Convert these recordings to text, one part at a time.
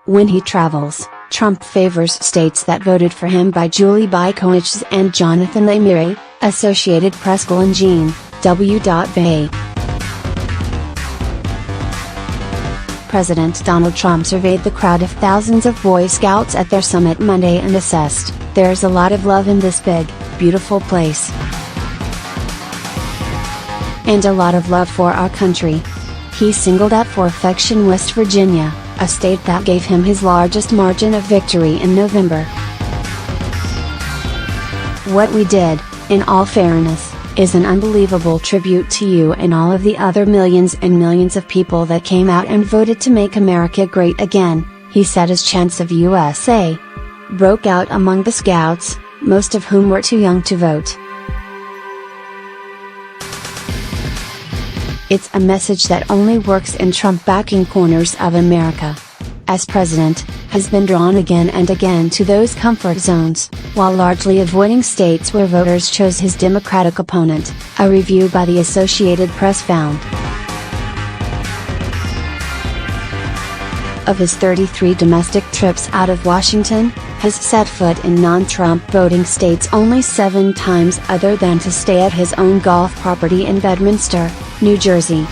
When he travels, Trump favors states that voted for him by Julie Bykowicz and Jonathan Lemire, Associated Press. And Jean W.Bay. President Donald Trump surveyed the crowd of thousands of Boy Scouts at their summit Monday and assessed, "There's a lot of love in this big, beautiful place. And a lot of love for our country." He singled out for affection West Virginia, a state that gave him his largest margin of victory in November. "What we did, in all fairness, is an unbelievable tribute to you and all of the other millions and millions of people that came out and voted to make America great again," he said as chants of USA broke out among the Scouts, most of whom were too young to vote. "It's a message that only works in Trump-backing corners of America. As president, has been drawn again and again to those comfort zones, while largely avoiding states where voters chose his Democratic opponent," a review by the Associated Press found. Of his 33 domestic trips out of Washington, has set foot in non-Trump voting states only 7 times, other than to stay at his own golf property in Bedminster, New Jersey.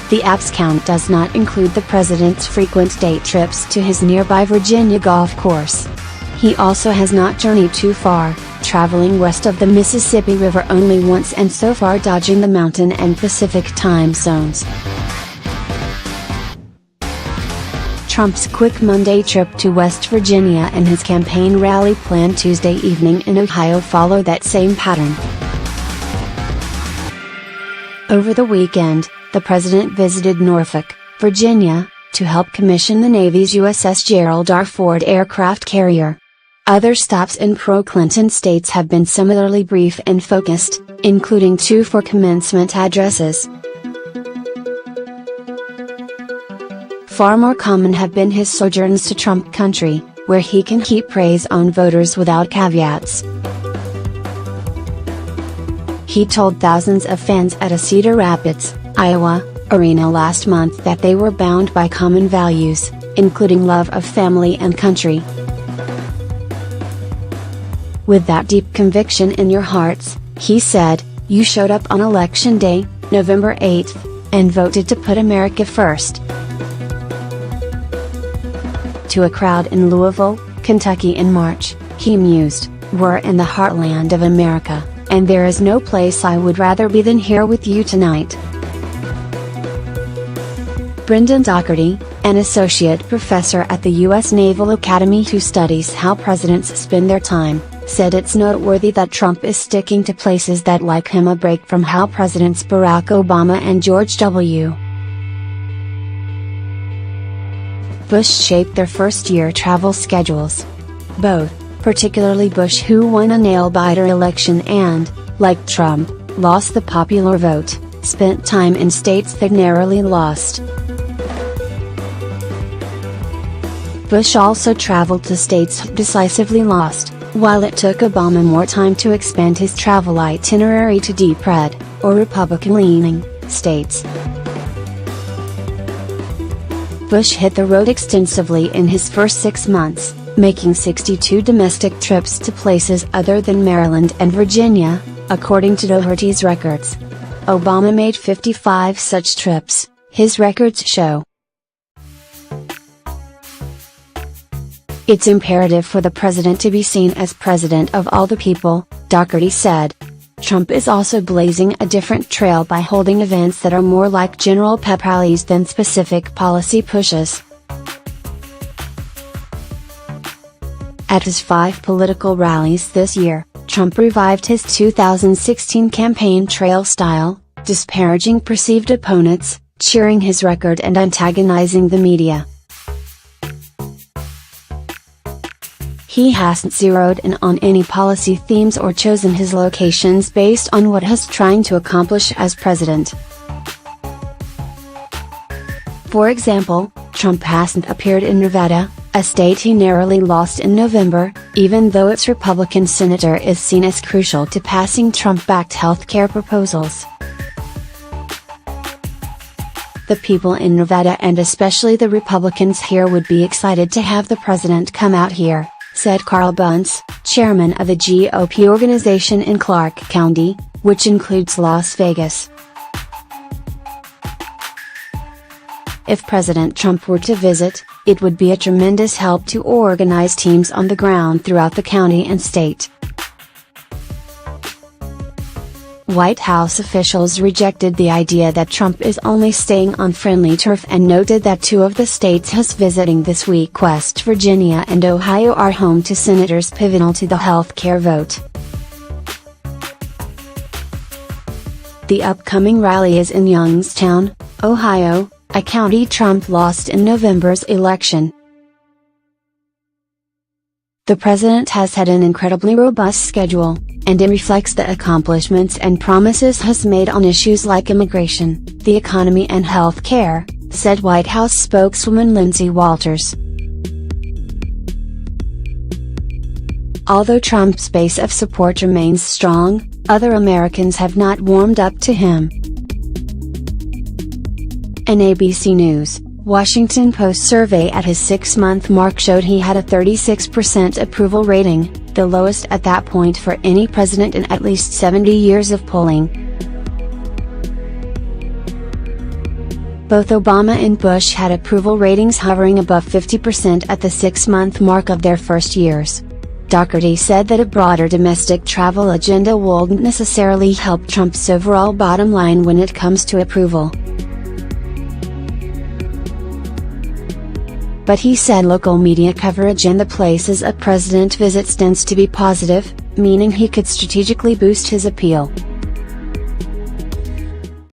The app's count does not include the president's frequent day trips to his nearby Virginia golf course. He also has not journeyed too far, traveling west of the Mississippi River only once and so far dodging the Mountain and Pacific time zones. Trump's quick Monday trip to West Virginia and his campaign rally planned Tuesday evening in Ohio follow that same pattern. Over the weekend, the president visited Norfolk, Virginia, to help commission the Navy's USS Gerald R. Ford aircraft carrier. Other stops in pro-Clinton states have been similarly brief and focused, including 2 for commencement addresses. Far more common have been his sojourns to Trump country, where he can heap praise on voters without caveats. He told thousands of fans at a Cedar Rapids, Iowa, arena last month that they were bound by common values, including love of family and country. "With that deep conviction in your hearts," he said, "you showed up on Election Day, November 8th, and voted to put America first." To a crowd in Louisville, Kentucky in March, he mused, "We're in the heartland of America, and there is no place I would rather be than here with you tonight." Brendan Doherty, an associate professor at the U.S. Naval Academy who studies how presidents spend their time, said it's noteworthy that Trump is sticking to places that like him, a break from how Presidents Barack Obama and George W. Bush shaped their first-year travel schedules. Both, particularly Bush, who won a nail-biter election and, like Trump, lost the popular vote, spent time in states that narrowly lost. Bush also traveled to states decisively lost, while it took Obama more time to expand his travel itinerary to deep red, or Republican-leaning, states. Bush hit the road extensively in his first 6 months, making 62 domestic trips to places other than Maryland and Virginia, according to Doherty's records. Obama made 55 such trips, his records show. "It's imperative for the president to be seen as president of all the people," Doherty said. Trump is also blazing a different trail by holding events that are more like general pep rallies than specific policy pushes. At his 5 political rallies this year, Trump revived his 2016 campaign trail style, disparaging perceived opponents, cheering his record and antagonizing the media. He hasn't zeroed in on any policy themes or chosen his locations based on what he's trying to accomplish as president. For example, Trump hasn't appeared in Nevada, a state he narrowly lost in November, even though its Republican senator is seen as crucial to passing Trump-backed health care proposals. The people in Nevada and especially the Republicans here would be excited to have the president come out here, said Carl Bunce, chairman of the GOP organization in Clark County, which includes Las Vegas. If President Trump were to visit, it would be a tremendous help to organize teams on the ground throughout the county and state. White House officials rejected the idea that Trump is only staying on friendly turf and noted that two of the states he's visiting this week, West Virginia and Ohio, are home to senators pivotal to the health care vote. The upcoming rally is in Youngstown, Ohio, a county Trump lost in November's election. The president has had an incredibly robust schedule, and it reflects the accomplishments and promises he's made on issues like immigration, the economy and health care, said White House spokeswoman Lindsay Walters. Although Trump's base of support remains strong, other Americans have not warmed up to him. An ABC News, Washington Post survey at his 6-month mark showed he had a 36% approval rating, the lowest at that point for any president in at least 70 years of polling. Both Obama and Bush had approval ratings hovering above 50% at the 6-month mark of their first years. Doherty said that a broader domestic travel agenda wouldn't necessarily help Trump's overall bottom line when it comes to approval. But he said local media coverage and the places a president visits tends to be positive, meaning he could strategically boost his appeal.